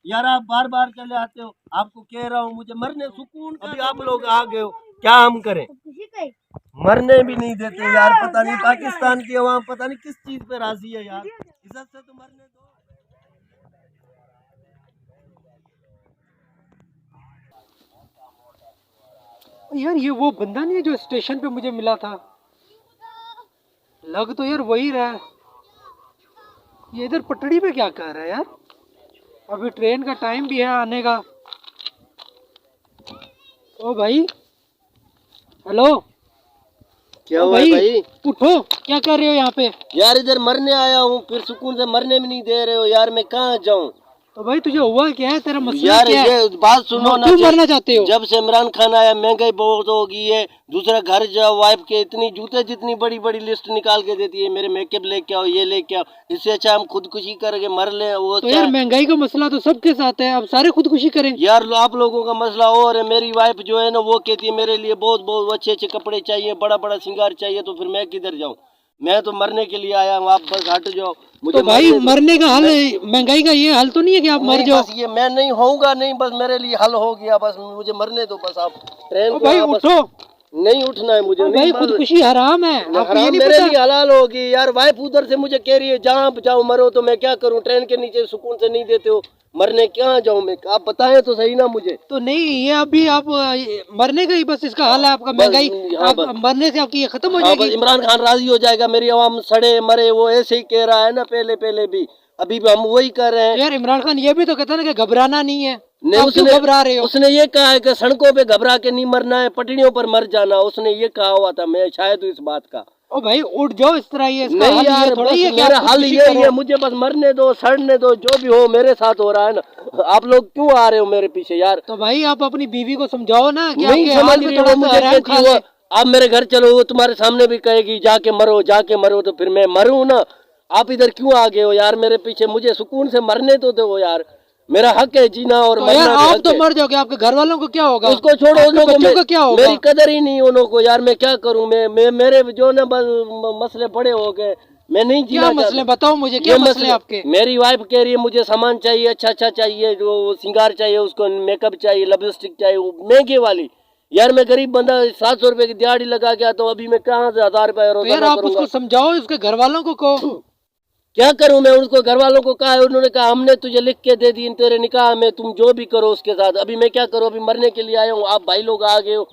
यार आप बार बार चले आते हो, आपको कह रहा हूँ मुझे मरने सुकून। अभी आप लोग आ गए हो, क्या हम करें? मरने भी नहीं देते यार, पता नहीं पाकिस्तान की अवाम पता नहीं किस चीज पे राजी है यार। इज्जत से तो मरने दो। यार ये वो बंदा नहीं है जो स्टेशन पे मुझे मिला था? लग तो यार वही रहा है। ये इधर पटड़ी पे क्या कर रहा है यार? अभी ट्रेन का टाइम भी है आने का। ओ भाई, हेलो। क्या ओ हुआ है भाई? उठो, क्या कर रहे हो यहाँ पे? यार इधर मरने आया हूँ, फिर सुकून से मरने भी नहीं दे रहे हो यार, मैं कहाँ जाऊँ? तो भाई तुझे हुआ क्या है? तेरा मसला यार क्या है? ये बात सुनो ना, क्यों मरना चाहते हो? जब से इमरान खान आया महंगाई बहुत हो गई है। दूसरा घर जाओ, वाइफ के इतनी जूते जितनी बड़ी बड़ी लिस्ट निकाल के देती है, मेरे मेकअप लेके आओ, ये लेके आओ। इससे अच्छा हम खुदकुशी करके मर ले। वो तो यार महंगाई का मसला तो सबके साथ है, अब सारे खुदकुशी करें। यार आप लोगों का मसला और है। मेरी वाइफ जो है ना वो कहती है मेरे लिए बहुत बहुत अच्छे अच्छे कपड़े चाहिए, बड़ा बड़ा श्रृंगार चाहिए, तो फिर मैं किधर जाऊँ? मैं तो मरने के लिए आया हूँ, आप बस हट जाओ। मुझे तो भाई मरने का हल, महंगाई का ये हल तो नहीं है कि आप मर जाओ? बस ये मैं नहीं होऊंगा, नहीं बस मेरे लिए हल हो गया, बस मुझे मरने दो बस। आप ट्रेन को भाई आप उठो। नहीं उठना है मुझे। भाई खुदकुशी हराम है, आपको ये नहीं मेरे पता? लिए हलाल होगी यार। वाइफ उधर से मुझे कह रही है जहाँ जाओ मरो, तो मैं क्या करूँ? ट्रेन के नीचे सुकून से नहीं देते हो, मरने कहाँ जाऊँ मैं? आप बताएं तो सही ना मुझे। तो नहीं, ये अभी आप मरने का ही बस इसका हल है आपका, महंगाई। आप मरने से आपकी ये खत्म हो जाएगी। इमरान खान राजी हो जाएगा, मेरी आवाम सड़े मरे, वो ऐसे ही कह रहा है ना पहले पहले भी, अभी भी हम वही कर रहे हैं। यार इमरान खान ये भी तो कहता है ना कि घबराना नहीं है। नहीं, आप क्यों घबरा रहे हो? उसने ये कहा है कि सड़कों पे घबरा के नहीं मरना है, पटड़ियों पर मर जाना, उसने ये कहा हुआ था। मैं शायद इस बात का। ओ भाई उठ जाओ, इस तरह ये इसका नहीं हल यार, ये थोड़ा बस ही है कि मेरा आप हल खुदकुशी यही है, करो। मुझे बस मरने दो, सड़ने दो, जो भी हो मेरे साथ हो रहा है ना। आप लोग क्यों आ रहे हो मेरे पीछे यार? तो भाई आप अपनी बीवी को समझाओ ना कि नहीं आपके समझ हाल में रही थोड़ा वो, सा मुझे आराम कहती खा है ले। वो, आप मेरे घर चलो, वो तुम्हारे सामने भी कहेगी जाके मरो जाके मरो, तो फिर मैं मरूं ना। आप इधर क्यों आ गए हो यार मेरे पीछे? मुझे सुकून से मरने तो दो यार, मेरा हक है जीना और तो मरना यार भी आप हक तो है। मर जाओगे, आपके घर वालों को क्या होगा? उसको छोड़ो, आपके उन लोगों बच्चों का क्या होगा? मेरी कदर ही नहीं उन लोगों को यार, मैं क्या करूं? मैं मेरे जो ना बस मसले बड़े हो गए, मैं नहीं जीना क्या चाहता। मसले बताओ मुझे, क्या मसले आपके? मेरी वाइफ कह रही है मुझे सामान चाहिए, अच्छा अच्छा चाहिए, जो श्रृंगार चाहिए, उसको मेकअप चाहिए, लिपस्टिक चाहिए, महंगे वाली। यार मैं गरीब बंदा, 700 रुपए की दिहाड़ी लगा के आता हूँ, अभी मैं कहाँ से 1000 रुपए तो यार आप उसको समझाओ, उसके घर वालों को कहो। क्या करूं मैं? उनको घर वालों को कहा है, उन्होंने कहा हमने तुझे लिख के दे दी तेरे निकाह में, तुम जो भी करो उसके साथ। अभी मैं क्या करूं? अभी मरने के लिए आया हूँ, आप भाई लोग आ गए हो,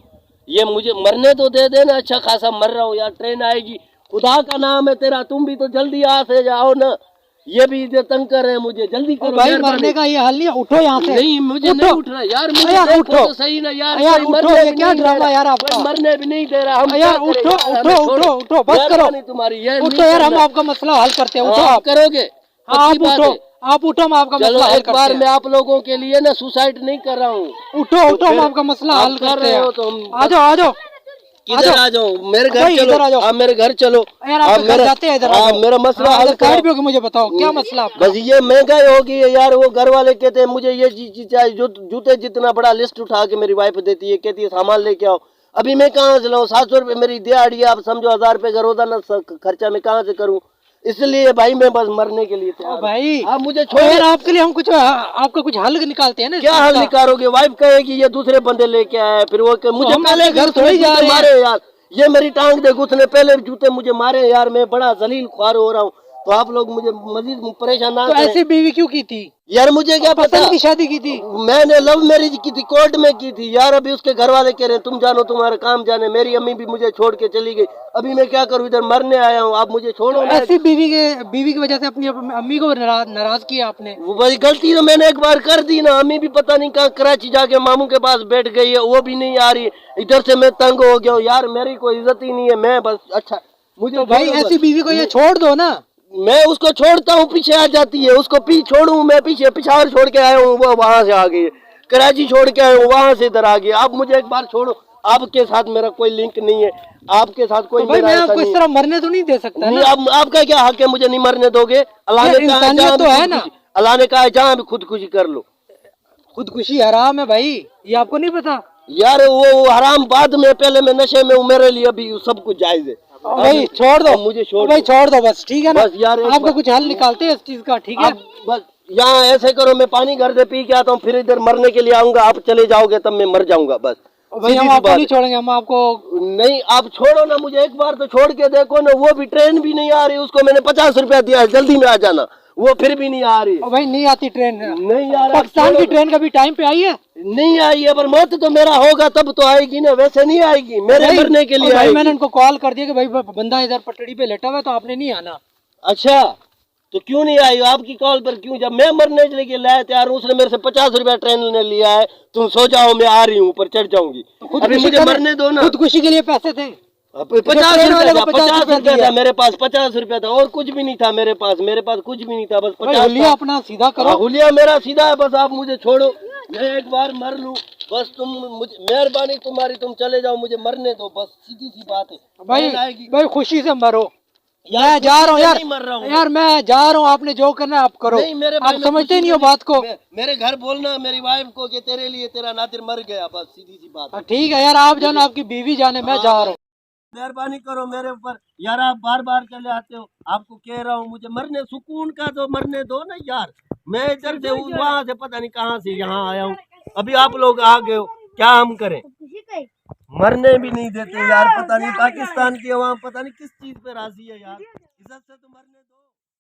ये मुझे मरने तो दे देना। अच्छा खासा मर रहा हूँ यार, ट्रेन आएगी, खुदा का नाम है तेरा, तुम भी तो जल्दी आ से जाओ ना। ये भी इधर तंग कर रहे हैं मुझे, जल्दी करो भाई मरने का ये हल नहीं है, उठो यहाँ से। नहीं मुझे नहीं उठना यार, मुझे यार देखो उठो तो सही ना यार। यार, कोई उठो, मरने ये भी क्या नहीं ड्रामा दे यार रहा, आपका? कोई मरने भी नहीं दे रहा। हम यार क्या करें उठो यार? उठो उठो उठो, बस करो। तुम्हारी ये उठो यार, हम आपका मसला हल करते हैं। उठो आप आप करोगे? हाँ, पक्की बात है। आप उठो, हम आपका चलो मसला हल एक करते बार हैं। मैं आप लोगों के लिए ना सुसाइड नहीं कर रहा हूँ। उठो उठो, हम आपका मसला हल करते हैं। तो आ जाओ आ जाओ। किधर आ जाऊँ? मेरे घर भाई, चलो, इधर आ जाओ। आप मेरे घर चलो। यार आप घर जाते हैं, इधर आ जाओ। मेरा मसला हाँ, हल इधर करो। साइड पे होके मुझे बताओ क्या मसला आपका? बस ये महंगाई होगी है यार, वो घर वाले कहते हैं मुझे ये चीज चाहिए, जो जूते जितना बड़ा लिस्ट उठा के मेरी वाइफ देती है, कहती है सामान लेके आओ। अभी मैं कहाँ से लाऊं? 700 रुपये मेरी दिहाड़ी है, आप समझो 1000 रुपये का रोजाना खर्चा मैं कहाँ से करूँ? इसलिए भाई मैं बस मरने के लिए तैयार हूं। भाई आप मुझे तो यार आपके लिए हम कुछ आपका कुछ हल निकालते हैं ना। क्या हल निकालोगे? वाइफ कहेगी ये दूसरे बंदे लेके आए, फिर वो मुझे हम पहले घर थोड़ी जा रहे हैं। मारे यार, ये मेरी टांग देखो, उसने पहले जूते मुझे मारे यार, मैं बड़ा जलील ख्वार हो रहा हूँ। तो आप लोग मुझे मजीद परेशान ना तो करें। ऐसी बीवी क्यों की थी यार मुझे क्या पता, पसंद की शादी की थी? मैंने लव मैरिज की थी, कोर्ट में की थी यार। अभी उसके घर वाले कह रहे हैं तुम जानो, तुम्हारा काम जाने। मेरी अम्मी भी मुझे छोड़ के चली गई, अभी मैं क्या करूँ? इधर मरने आया हूँ, आप मुझे छोड़ो ना। ऐसी बीवी की वजह से अपनी अम्मी को नाराज किया आपने? वो भाई गलती तो मैंने एक बार कर दी ना। अम्मी भी पता नहीं कहाँ कराची जाके मामू के पास बैठ गई है, वो भी नहीं आ रही। इधर से मैं तंग हो गया हूँ यार, मेरी कोई इज्जत ही नहीं है। मैं बस अच्छा मुझे तो भाई ऐसी बीवी को ये छोड़ दो ना। मैं उसको छोड़ता हूँ, पीछे आ जाती है। उसको छोड़ू मैं? पीछे पिछावर छोड़ के आया हूँ, वो वहां से आ गई। कराची छोड़ के आया हूँ, वहां से इधर आ गई। आप मुझे एक बार छोड़ो, आपके साथ मेरा कोई लिंक नहीं है, आपके साथ कोई तो भाई मैं आपको इस तरह मरने तो नहीं दे सकता ना। आपका क्या हक है? मुझे नहीं मरने दोगे? अल्लाह ने कहा तो है ना, अल्लाह ने कहा जहाँ भी खुदकुशी कर लो। खुदकुशी हराम है भाई, ये आपको नहीं पता? यार वो हराम बाद में, पहले मैं नशे में हूँ, मेरे लिए अभी सब कुछ जायज है। भाई छोड़ दो, मुझे छोड़ भाई छोड़ दो बस, ठीक है ना? बस यार आपका कुछ हल निकालते हैं इस चीज का, ठीक है? बस यहाँ ऐसे करो, मैं पानी घर से पी के आता हूँ, फिर इधर मरने के लिए आऊंगा, आप चले जाओगे तब मैं मर जाऊंगा बस। भाई हम आपको नहीं छोड़ेंगे, हम आपको नहीं, आप छोड़ो ना मुझे, एक बार तो छोड़ के देखो ना। वो भी ट्रेन भी नहीं आ रही, उसको मैंने 50 रुपया दिया है, जल्दी में आ जाना, वो फिर भी नहीं आ रही। भाई नहीं आती ट्रेन, नहीं आ रहा। पाकिस्तान की ट्रेन कभी टाइम पे आई है? नहीं आई है, पर मौत तो मेरा होगा तब तो आएगी ना, वैसे नहीं आएगी, मेरे मरने के लिए भाई आएगी। मैंने उनको कॉल कर दिया कि भाई बंदा इधर पटड़ी पे लेटा हुआ है तो आपने नहीं आना। अच्छा, तो क्यों नहीं आई आपकी कॉल पर? क्यों, जब मैं मरने के लिए लाया तैयार हूँ, उसने मेरे से 50 रुपया ट्रेन ने लिया है, तुम सो जाओ, मैं आ रही हूँ, ऊपर चढ़ जाऊंगी, अभी मुझे मरने दो ना। खुदकुशी के लिए पैसे थे 50 रुपया था मेरे पास, 50 रुपया था, और कुछ भी नहीं था मेरे पास कुछ भी नहीं था, बस 50। हुलिया अपना सीधा करो। हुलिया मेरा सीधा है, बस आप मुझे छोड़ो, मैं एक बार मर लूं बस, तुम मुझे, मेहरबानी तुम्हारी, तुम चले जाओ, मुझे मरने दो बस, सीधी सी बात है। भाई खुशी से मरो, मैं जा रहा हूँ यार, मर रहा हूँ यार मैं जा रहा हूँ, आपने जो करना है आप करो। नहीं, मेरे आप समझते नहीं हो बात को। मेरे घर बोलना मेरी वाइफ को कि तेरे लिए तेरा नादिर मर गया, बस सीधी सी बात। ठीक है यार, आप जाना, आपकी बीवी जाने, मैं जा रहा हूँ। मेहरबानी करो मेरे ऊपर यार, आप बार बार चले आते हो, आपको कह रहा हूँ मुझे मरने, सुकून का तो मरने दो ना यार। मैं इधर से वहां से पता नहीं कहाँ से यहाँ आया हूँ, अभी आप लोग आ गए हो, क्या हम करें? मरने भी नहीं देते यार, पता नहीं पाकिस्तान की अवाम पता नहीं किस चीज पे राजी है यार, इज्जत से तो मरने